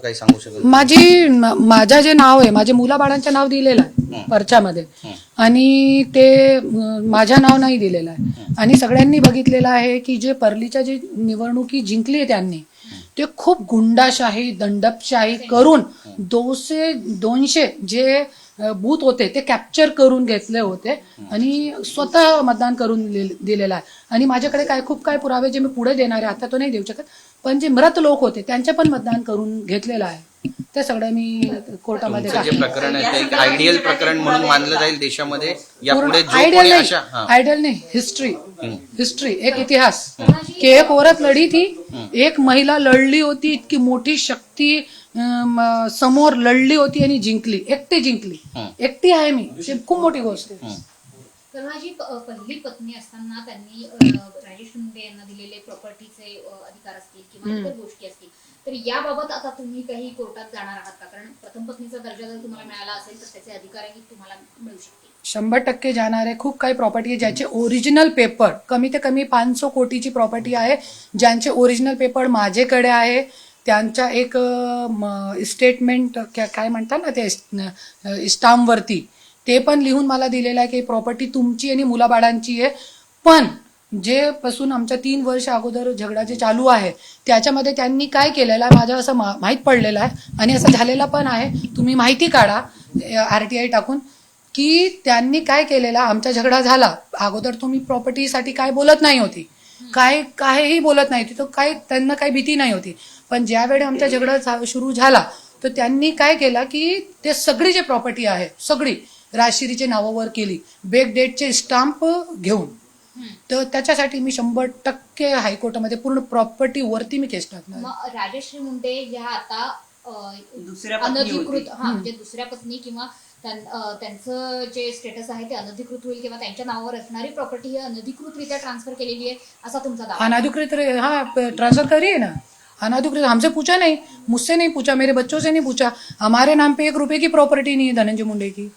काही सांगू शकाल? माझं जे नाव आहे, माझ्या मुलाबाळांचं नाव दिलेलं आहे पर्चामध्ये, आणि ते माझं नाव नाही दिलेलं आहे. आणि सगळ्यांनी बघितलेलं आहे की जे परलीच्या जे निवडणुकी जिंकली त्यांनी, ते खूप गुंडाशाही दंडपशाही करून 200 जे बूथ होते ते कॅप्चर करून घेतले होते आणि स्वतः मतदान करून दिलेलं आहे. आणि माझ्याकडे खूप काय पुरावे जे मी पुढे देणार आहे, आता तो नाही देऊ शकत, पण जे मृत लोक होते त्यांचे पण मतदान करून घेतलेलं आहे. ते सगळं मी कोर्टामध्ये जे प्रकरण आहे ते एक आयडियल प्रकरण म्हणून मानलं जाईल देशामध्ये यापुढे. आयडियल नाही, हिस्ट्री एक इतिहास की एक औरत लढी थी, एक महिला लढली होती, इतकी मोठी शक्ती समोर लढली होती आणि जिंकली, एकटी आहे मी, खूप मोठी गोष्ट आहे. तर माझी पहिली पत्नी असताना त्यांनी राजेश मुंडे यांना दिलेले प्रॉपर्टीचे अधिकार असतील किंवा इतर गोष्टी असतील, तर याबाबत आता तुम्ही काही कोर्टात जाणार आहात का? कारण प्रथम पत्नीचा दर्जा जर तुम्हाला मिळाला असेल तर त्याचे अधिकारही तुम्हाला मिळू शकतील. 100% जाणार आहे. खूप काही प्रॉपर्टी आहे ज्याचे ओरिजिनल पेपर, कमी ते कमी 500 कोटीची प्रॉपर्टी आहे, ज्यांचे ओरिजिनल पेपर माझ्याकडे आहे. त्यांच्या एक स्टेटमेंट काय म्हणतात ना ते स्टाम्पवरती ते पण लिहून मला दिलेलं आहे की प्रॉपर्टी तुमची आणि मुलाबाळांची आहे. पण जे पासून आमच्या 3 वर्ष अगोदर झगडा जे चालू आहे त्याच्यामध्ये त्यांनी काय केलेलं आहे माझं असं माहीत पडलेलं आहे आणि असं झालेलं पण आहे. तुम्ही माहिती काढा RTI टाकून की त्यांनी काय केलेलं. आमचा झगडा झाला अगोदर, तुम्ही प्रॉपर्टीसाठी काय बोलत नाही होती, काहीही बोलत नाही होती, तर त्यांना काही भीती नाही होती. पण ज्यावेळी आमचा झगडा सुरू झाला तर त्यांनी काय केलं की ते सगळी जे प्रॉपर्टी आहे सगळी राजश्रीच्या नावावर केली, बेक डेटचे स्टाम्प घेऊन. तर त्याच्यासाठी मी 100% हायकोर्टामध्ये पूर्ण प्रॉपर्टी वरती मी केस टाकणार. राजश्री मुंडे ह्या आता अनधिकृत म्हणजे दुसऱ्या पत्नी किंवा त्यांचं जे स्टेटस आहे ते अनधिकृत होईल किंवा त्यांच्या नावावर असणारी प्रॉपर्टी ही अनधिकृतरित्या ट्रान्सफर केलेली आहे असा तुमचा दावा? अनधिकृत ट्रांसफर करिए ना, अनधिकृत हमसे पूछा नहीं, मुझसे नहीं पूछा, मेरे बच्चों से नहीं पूछा. हमारे नाम पे 1 रुपये की प्रॉपर्टी नहीं है धनंजय मुंडे की.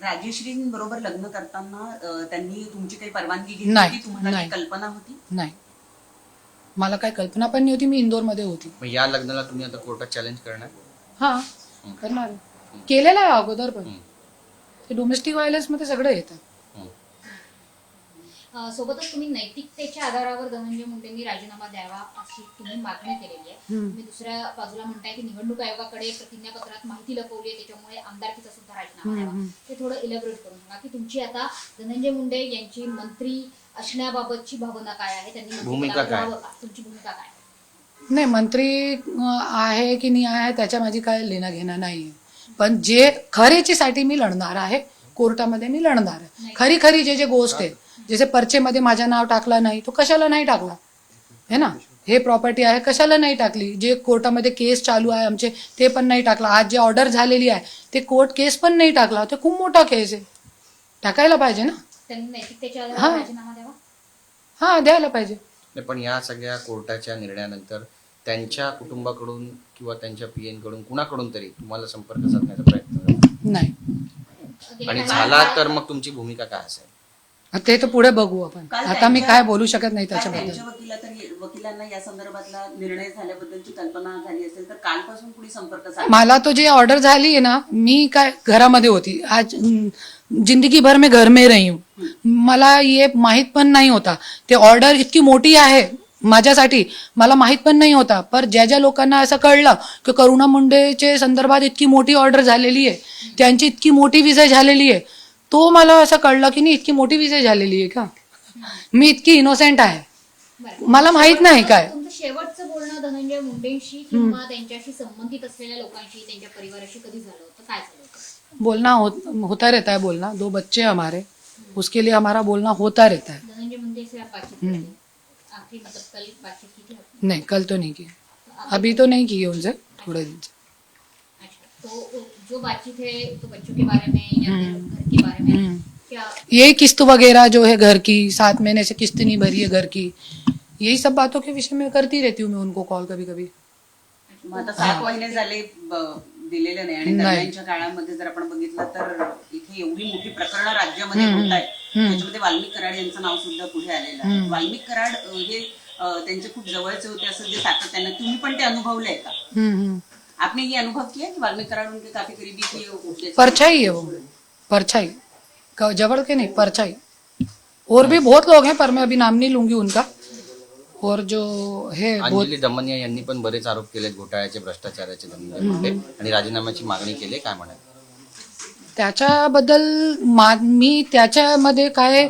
राजेश्रींबरोबर लग्न करताना त्यांनी तुमची काही परवानगी घेतली होती? तुम्हाला काही कल्पना होती? नाही, मला काही कल्पना पण नव्हती. मी इंदोरमध्ये होती. मग या लग्नाला तुम्ही आता कोर्टात चॅलेंज करणार? हा करणार, केलेलं आहे अगोदर पण. ते डोमेस्टिक व्हायलन्स मध्ये सगळं येतं. सोबतच तुम्ही नैतिकतेच्या आधारावर धनंजय मुंडेंनी राजीनामा द्यावा अशी तुम्ही मागणी केलेली आहे. तुम्ही दुसऱ्या बाजूला म्हणताय की निवडणूक आयोगाकडे प्रतिज्ञापत्रात माहिती लपवली आहे, त्याच्यामुळे आमदारकीचा सुद्धा राजीनामा द्यावा. ते थोडं इलॅबोरेट करून सांगा की तुमची आता धनंजय मुंडे यांची मंत्री असण्याबाबतची भावना काय आहे, त्यांनी भूमिका काय, तुमची भूमिका काय? नाही, मंत्री आहे की नाही आहे त्याच्या माझी काय लेणं घेणं नाहीये. पण जे खरेचीसाठी मी लढणार आहे, कोर्टामध्ये मी लढणार आहे. खरी जे गोष्ट आहे, जसे पर्चेमध्ये माझं नाव टाकलं नाही, तो कशाला नाही टाकला है ना, हे प्रॉपर्टी आहे कशाला नाही टाकली, जे कोर्टामध्ये केस चालू आहे आमचे ते पण नाही टाकला, आज जे ऑर्डर झालेली आहे ते कोर्ट केस पण नाही टाकला, ते खूप मोठा केस आहे, टाकायला पाहिजे ना. त्यांनी नैतिकतेच्या आधारावर राजीनामा द्यावा. हा, द्यायला पाहिजे. पण या सगळ्या कोर्टाच्या निर्णयानंतर त्यांच्या कुटुंबाकडून किंवा त्यांच्या PN कडून कुणाकडून तरी तुम्हाला संपर्क साधण्याचा प्रयत्न नाही, आणि झाला तर मग तुमची भूमिका काय असेल ते तर पुढे बघू आपण. आता मी काय बोलू शकत नाही त्याच्याबद्दल. वकिलांना या संदर्भातला निर्णय झाल्याबद्दलची कल्पना झाली असेल तर कालपासून पुढे संपर्क मला तो जे ऑर्डर झाली आहे ना, मी काय घरामध्ये होती, आज जिंदगी भर में घर में रही हूँ, मला ये माहित पण नाही होता. ते ऑर्डर इतकी मोठी आहे माझ्यासाठी, मला माहित पण नाही होता. पर ज्या लोकांना असं कळलं की करुणा मुंडेचे संदर्भात इतकी मोठी ऑर्डर झालेली आहे, त्यांची इतकी मोठी विजय झालेली आहे, तो मला असं कळलं की नाही इतकी मोठी विजय झालेली आहे का, मी इतकी इनोसेंट आहे, मला माहित नाही काय. तुमचं शेवटचं बोलणं धनंजय मुंडेंशी किंवा त्यांच्याशी संबंधित असलेल्या लोकांशी, त्यांच्या परिवाराशी कधी झालं होतं, काय झालं होतं? बोलना होता रहता है, बोलना. 2 बच्चे हमारे, उसके लिए हमारा बोलना होता रहता है. धनंजय मुंडे से आप बातचीत करें? आखिरी मतलब कल बातचीत की थी? नहीं, कल तो नहीं की, अभी तो नहीं की उनसे, थोड़े दिन से. अच्छा, तो जो बातचीत है तो बच्चों के बारे में या घर के बारे में क्या? यही किस्त वगैरह जो है घर की, 7 महीने से किस्त नहीं भरी है घर की, यही सब बातों के विषय में करती रहती हूँ मैं उनको कॉल कभी कभी. आता 7 महिने झाले दिलेले नाही, आणि दरम्यानच्या काळामध्ये जर आपण बघितलं तर इथे एवढी मोठी प्रकरणं राज्यामध्ये होत आहेत, त्याच्यामध्ये वाल्मिक कराड यांचं नाव सुद्धा पुढे आलेलं आहे. वाल्मिक कराड हे त्यांचे खूप जवळचे होते असं जे सातत्यानं तुम्ही पण ते अनुभवलंय का? आपने ये अनुभव किया कि वाल्मीकि कराड़ उनके काफी करीबी थे, वो जैसे- परछाई है वो, परछाई, जबड़ के नहीं, परछाई। और भी बहुत लोग हैं पर मैं अभी नाम नहीं लूंगी उनका। और जो है बहुत अंजली दमनिया यांनी पण बरेच आरोप केलेत घोटाळ्याचे, भ्रष्टाचाराचे धनंजय मुंडे आणि राजीनाम्याची मागणी केली, काय म्हणाल? त्याच्याबद्दल मी त्याच्यामध्ये काय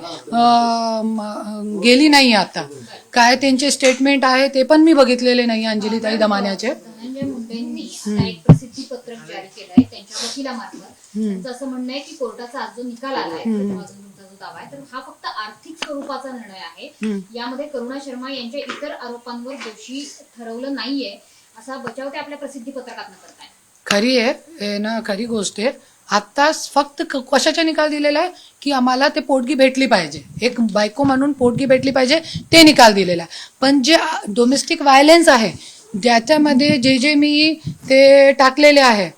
गेली नाही आता, काय त्यांचे स्टेटमेंट आहे ते पण मी बघितलेले नाही अंजलीताई दमानियाचे. धनंजय मुंडेंनी आता एक प्रसिद्धी पत्रक जारी केलंय त्यांच्या वकिलामार्फत. त्यांचं असं म्हणणं आहे की कोर्टाचा आज जो निकाल आलाय तुमचा जो दावा आहे तर हा फक्त आर्थिक स्वरूपाचा निर्णय आहे. यामध्ये करुणा शर्मा यांच्या इतर आरोपांवर दोषी ठरवलं नाहीये असा बचाव ते आपल्या प्रसिद्धी पत्रकातनं करताय. खरी आहे हे ना, खरी गोष्ट आहे. आत्ताच फक्त कशाचा निकाल दिलेला आहे की आम्हाला ते पोटगी भेटली पाहिजे, एक बायको म्हणून पोटगी भेटली पाहिजे, ते निकाल दिलेला आहे. पण जे डोमेस्टिक व्हायलन्स आहे ज्याच्यामध्ये जे जे मी ते टाकलेले आहे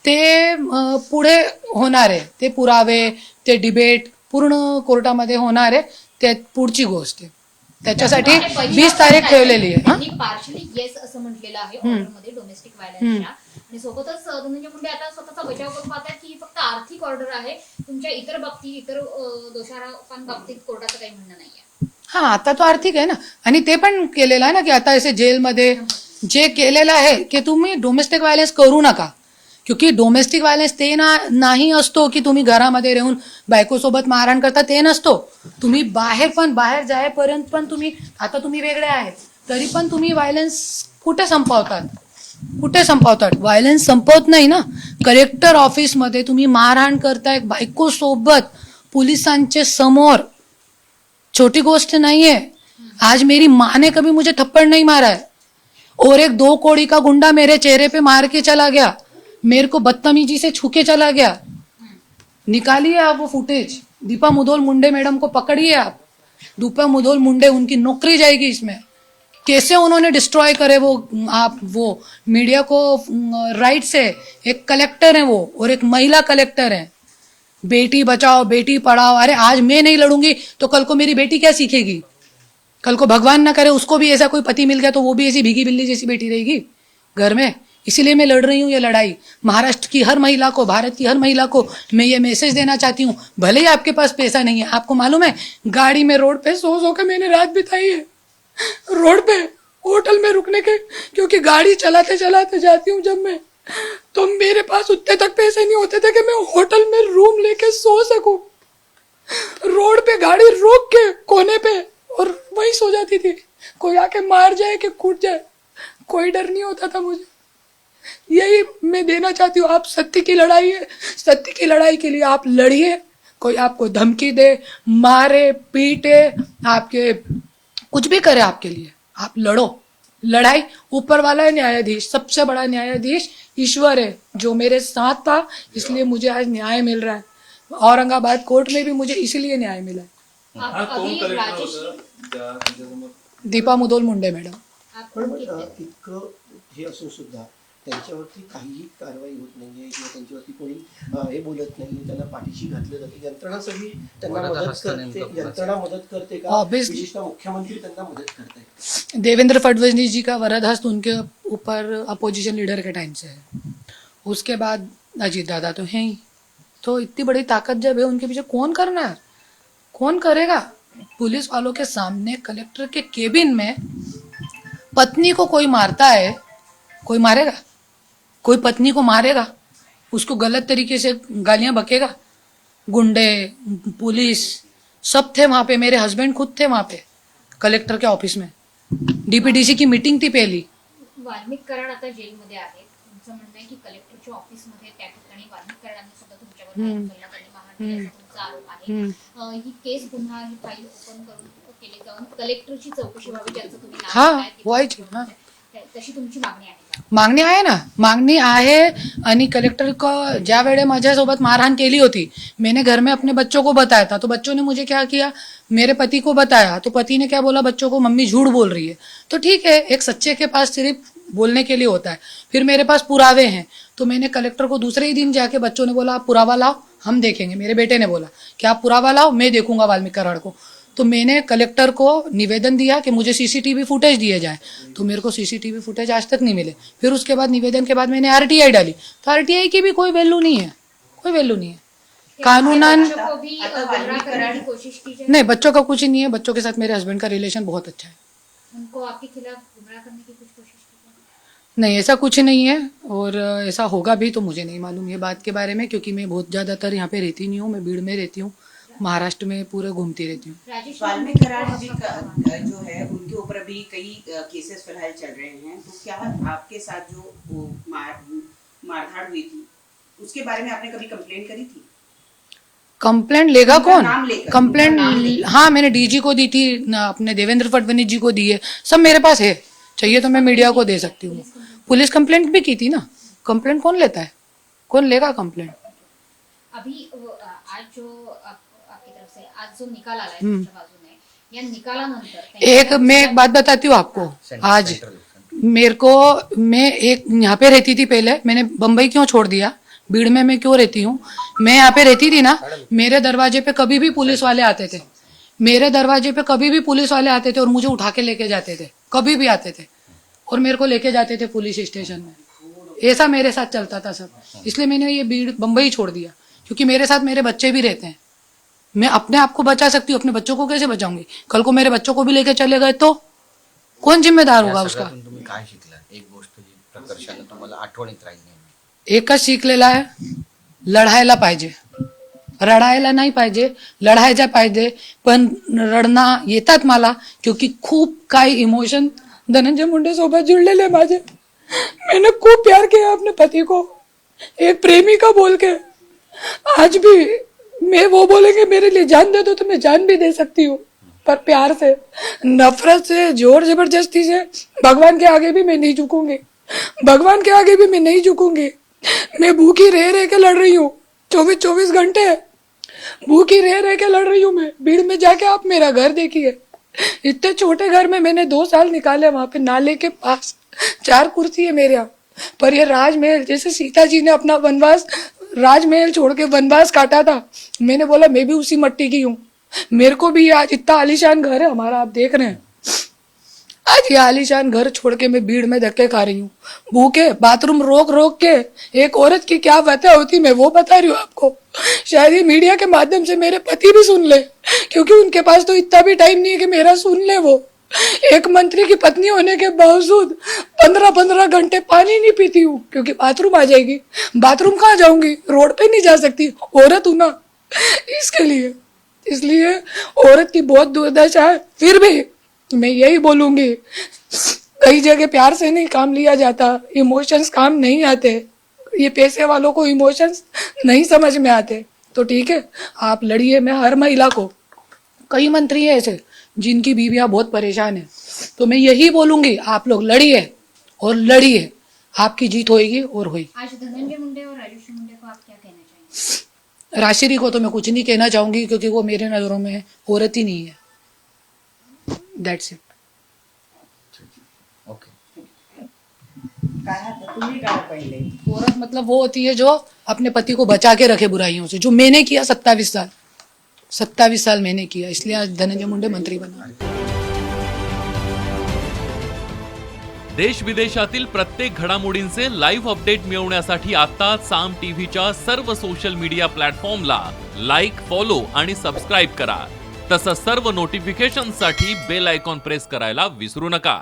ते पुढे होणार आहे, ते पुरावे, ते डिबेट पूर्ण कोर्टामध्ये होणार आहे. ते पुढची गोष्ट आहे, त्याच्यासाठी 20 तारीख ठेवलेली आहे. त्यांनी पार्शली येस असं म्हटलेलं आहे ऑर्डरमध्ये डोमेस्टिक व्हायलन्सच्या. आणि सोबतच धनंजय मुंडे आता स्वतःचा बचाव करून पाहतात की ही फक्त आर्थिक ऑर्डर आहे, तुमच्या इतर बाबतीत, इतर दोषारोपांबाबतीत कोर्टाचं काही म्हणणं नाहीये. हा, आता तो आर्थिक आहे ना. आणि ते पण केलेलं आहे ना की आता असे जेलमध्ये जे केलेलं आहे की तुम्ही डोमेस्टिक व्हायलन्स करू नका, क्योंकि डोमेस्टिक व्हायलन्स ते नाही असतो की तुम्ही घरामध्ये राहून बायकोसोबत मारहाण करता, ते नसतो. तुम्ही बाहेर जायपर्यंत पण आता तुम्ही वेगळे आहेत तरी पण तुम्ही व्हायलन्स कुठे संपवतात? व्हायलन्स संपवत नाही ना. कलेक्टर ऑफिसमध्ये तुम्ही मारहाण करताय बायकोसोबत पोलिसांचे समोर, छोटी गोष्ट नहीं है. आज मेरी माँ ने कभी मुझे थप्पड़ नहीं मारा है और एक 2 कौड़ी का गुंडा मेरे चेहरे पे मार के चला गया, मेरे को बदतमीजी से छू के चला गया. निकालिए आप वो फुटेज, दीपा मुधोल मुंडे मैडम को पकड़िए आप. दीपा मुधोल मुंडे, उनकी नौकरी जाएगी इसमें. कैसे उन्होंने डिस्ट्रॉय करे वो मीडिया को राइट से. एक कलेक्टर है वो और एक महिला कलेक्टर है. बेटी बचाओ बेटी पढ़ाओ. अरे आज मैं नहीं लड़ूंगी तो कल को मेरी बेटी क्या सीखेगी? कल को भगवान ना करे उसको भी ऐसा कोई पति मिल गया तो वो भी ऐसी भीगी बिल्ली जैसी बेटी रहेगी घर में. इसीलिए मैं लड़ रही हूँ ये लड़ाई. महाराष्ट्र की हर महिला को, भारत की हर महिला को मैं ये मैसेज देना चाहती हूँ. भले ही आपके पास पैसा नहीं है, आपको मालूम है गाड़ी में रोड पे सो के मैंने रात बिताई है, रोड पे होटल में रुकने के, क्योंकि गाड़ी चलाते चलाते जाती हूँ जब मैं, तो मेरे पास उतने तक पैसे नहीं होते थे कि मैं होटल में रूम लेके सो सकूं. रोड पे गाड़ी रोक के कोने पे और वहीं सो जाती थी. कोई आके मार जाए कि कूट जाए, कोई डर नहीं होता था मुझे. यही मैं देना चाहती हूँ. आप सत्य की लड़ाई है, सत्य की लड़ाई के लिए आप लड़िए. कोई आपको धमकी दे, मारे, पीटे, आपके कुछ भी करे आपके लिए, आप लड़ो. लड़ाई ऊपर वाला है न्यायाधीश, सबसे बड़ा न्यायाधीश ईश्वर है जो मेरे साथ था, इसलिए मुझे आज न्याय मिल रहा है. औरंगाबाद कोर्ट में भी मुझे इसीलिए न्याय मिला है. अभी राजेश दीपा मुधोल मुंडे मॅडम. पण इतकं हे असून सुद्धा त्यांच्यावरती काहीही कारवाई होत नाहीये किंवा त्यांच्यावरती कोणी हे बोलत नाही, त्यांना पाठीशी घातलं जाते. यंत्रणा सगळी त्यांना मदत करते का? Obviously. विशेषतः मुख्यमंत्री त्यांना मदत करते. देवेंद्र फडणवीस जी का वरद हस्त उनके ऊपर अपोजिशन लीडर के टाइम से है. उसके बाद अजीत दादा तो हैं ही. तो इतनी बड़ी ताकत जब है उनके पीछे कौन करना, कौन करेगा? पुलिस वालों के सामने कलेक्टर के केबिन में पत्नी को कोई मारता है, कोई मारेगा? कोई पत्नी को मारेगा, उसको गलत तरीके से गालियां बकेगा? गुंडे, पुलिस सब थे वहां पे. मेरे हस्बैंड खुद थे वहां पे कलेक्टर के ऑफिस में. डीपीडीसी की मीटिंग थी पहली. वाल्मिक कराड आता जेलमध्ये आहेत. तुमचं म्हणणं आहे की कलेक्टरच्या ऑफिसमध्ये त्या ठिकाणी वाल्मिक कराडांनी सुद्धा तुमच्यावर उचलला, त्यांनी मारहाण केल्याचा तुमचा आरोप आहे. ही केस पुन्हा ही फाईल ओपन करून केली जाऊन कलेक्टरची चौकशी व्हावी ज्याचं तुम्ही नाव हा, घेताय. व्हायची. हा, तशी तुमची मागणी आहे का? मागणी आहे ना, मागणी आहे. आणि कलेक्टर को ज्या वेळे माझ्यासोबत मारहाण केली होती, मैंने घर में अपने बच्चों को बताया था, तो बच्चों ने मुझे क्या किया, मेरे पति को बताया, तो पति ने क्या बोला बच्चों को, मम्मी झूठ बोल रही है. तो ठीक है, एक सच्चे के पास सिर्फ बोलने के लिए होता है. फिर मेरे पास पुरावे हैं, तो मैंने कलेक्टर को दूसरे ही दिन जाके, बच्चों ने बोला आप पुरावा लाओ हम देखेंगे, मेरे बेटे ने बोला कि आप पुरावा लाओ मैं देखूंगा वाल्मीकि कराड़ को. तो मैंने कलेक्टर को निवेदन दिया कि मुझे सीसीटीवी फुटेज दिए जाए, तो मेरे को सीसीटीवी फुटेज आज तक नहीं मिले। फिर उसके बाद निवेदन के बाद मैंने आरटीआई डाली, तो आरटीआई की भी कोई वैल्यू नहीं है, कोई वैल्यू नहीं है। कानूनन बच्चों को भी गुमराह करने की कोशिश की जाए। नहीं, बच्चों का कुछ ही नहीं है। बच्चों के साथ मेरे हस्बैंड का रिलेशन बहुत अच्छा है। उनको आपके खिलाफ गुमराह करने की कुछ कोशिश की जाए। नहीं, ऐसा कुछ नहीं है, और ऐसा होगा भी तो मुझे नहीं मालूम ये बात के बारे में, क्योंकि मैं बहुत ज़्यादातर यहाँ पे रहती नहीं हूँ। मैं भीड़ में रहती हूँ, महाराष्ट्र में पूरे घूमती रहती हूँ। राजेश वाल्मीकि कराड़ जी का जो है उनके ऊपर अभी कई केसेस फिलहाल चल रहे हैं, तो क्या आपके साथ जो वो मारधाड़ हुई थी उसके बारे में आपने कभी कंप्लेंट करी थी? कंप्लेंट लेगा उनका कौन? नाम लेकर, कंप्लेंट उनका नाम लेकर। हाँ, मैंने डीजी को दी थी, अपने देवेंद्र फडणवीस जी को दी है, सब मेरे पास है। चाहिए तो मैं मीडिया को दे सकती हूँ। पुलिस कंप्लेंट भी की थी ना। कंप्लेंट कौन लेता है? कौन लेगा कंप्लेंट? अभी आज जो आपकी तरफ से आज जो निकाल आला है तुमच्या बाजूने, या निकालानंतर मैं एक बात बताती हूँ आपको। आज मेरे को, मैं एक यहाँ पे रहती थी पहले, मैंने बम्बई क्यों छोड़ दिया, भीड़ में मैं क्यों रहती हूँ? मैं यहाँ पे रहती थी ना, मेरे दरवाजे पे कभी भी पुलिस वाले आते थे, मेरे दरवाजे पे कभी भी पुलिस वाले आते थे और मुझे उठा के लेके जाते थे, कभी भी आते थे और मेरे को लेके जाते थे पुलिस स्टेशन में। ऐसा मेरे साथ चलता था सब, इसलिए मैंने ये भीड़ बम्बई छोड़ दिया, क्योंकि मेरे साथ मेरे बच्चे भी रहते हैं। मैं अपने आप को बचा सकती हूँ, अपने बच्चों को कैसे बचाऊंगी? कल को मेरे बच्चों को भी लेके चले गए तो कोण जिम्मेदार होगा उसका? तुम्ही काय शिकला? एक गोष्ट जी प्रकर्षाने तुम्हाला आठवणीत राहील नेहमी. एकच शिकलेला आहे, लढायला पाहिजे, रडायला नाही पाहिजे, लढायला पाहिजे। पण रडणं येतात मला, क्योंकि खूप काही इमोशन धनंजय मुंडे सोबत जुळलेले माझे। मैंने खूप प्यार किया अपने पति को, एक प्रेमिका बोल के। आज भी मैं वो बोलेंगे मेरे लिए जान दे दो तो मैं जान भी दे सकती हूँ, पर प्यार से, नफरत से, जोर जबरदस्ती से भगवान के आगे भी मैं नहीं झुकूंगी, भगवान के आगे भी मैं नहीं झुकूंगी। मैं भूखी रह के लड़ रही हूँ, 24 घंटे भूखी रह के लड़ रही हूँ मैं। भीड़ में जाके आप मेरा घर देखिए, इतने छोटे घर में मैंने 2 साल निकाले, वहां पे नाले के पास 4 कुर्सी है मेरे यहाँ। पर ये राजमहल, जैसे सीता जी ने अपना वनवास, राजमहल छोड़ के वनवास काटा था, मैंने बोला मैं भी उसी मट्टी की हूँ। मेरे को भी आज इतना आलीशान घर है हमारा, आप देख रहे हैं। आज ये आलीशान घर छोड़ के मैं भीड़ में धक्के खा रही हूँ, भूखे, बाथरूम रोक के। एक औरत की क्या वजह होती मैं वो बता रही हूँ आपको। शायद ये मीडिया के माध्यम से मेरे पति भी सुन ले, क्योंकि उनके पास तो इतना भी टाइम नहीं है कि मेरा सुन ले। वो एक मंत्री की पत्नी होने के बावजूद 15 घंटे पानी नहीं पीती हूँ, क्योंकि बाथरूम आ जाएगी। बाथरूम कहाँ जाऊंगी? रोड पे नहीं जा सकती, औरत हूं ना, इसके लिए। इसलिए औरत की बहुत दुर्दशा है। फिर भी मैं यही बोलूंगी, कई जगह प्यार से नहीं काम लिया जाता, इमोशंस काम नहीं आते, ये पैसे वालों को इमोशंस नहीं समझ में आते। तो ठीक है, आप लड़िए। मैं हर महिला को, कई मंत्री हैं ऐसे जिनकी बीवियां बहुत परेशान है, तो मैं यही बोलूंगी, आप लोग लड़िए और लड़िए, आपकी जीत होएगी और हुई। आज धनंजय मुंडे और राजेश मुंडे को आप क्या कहना चाहेंगे? राशिरी को तो मैं कुछ नहीं कहना चाहूंगी, क्योंकि वो मेरे नजरों में औरत ही नहीं है। That's it. ओके. औरत मतलब वो होती है जो अपने पति को बचा के रखे बुराइयों से, जो मैंने किया 27 साल मैंने किया, इसलिए आज धनंजय मुंडे मंत्री बना। देश विदेशातील प्रत्येक घडामोडींचे लाईव्ह अपडेट मिळवण्यासाठी आता साम टीव्हीच्या सर्व सोशल मीडिया प्लॅटफॉर्मला लाईक, फॉलो आणि सबस्क्राईब करा। तसंच सर्व नोटिफिकेशनसाठी बेल आयकॉन प्रेस करायला विसरू नका।